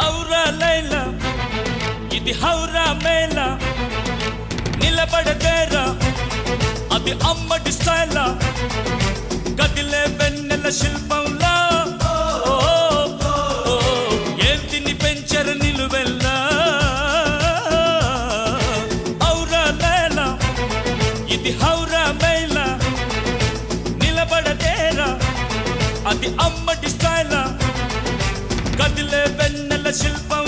ఔరా లైలా ఇది హౌరా మేళ నిలబడదేరా అది అమ్మడి స్టైలా కదిలే వెన్నెల శిల్పంలా ఏంటిని పెంచరు నిలువెల్లా ఔరా లైలా ఇది హౌరా మేళ నిలబడదేరా అది అమ్మడి స్టైలా కదిలే వెన్నెల శిల్పం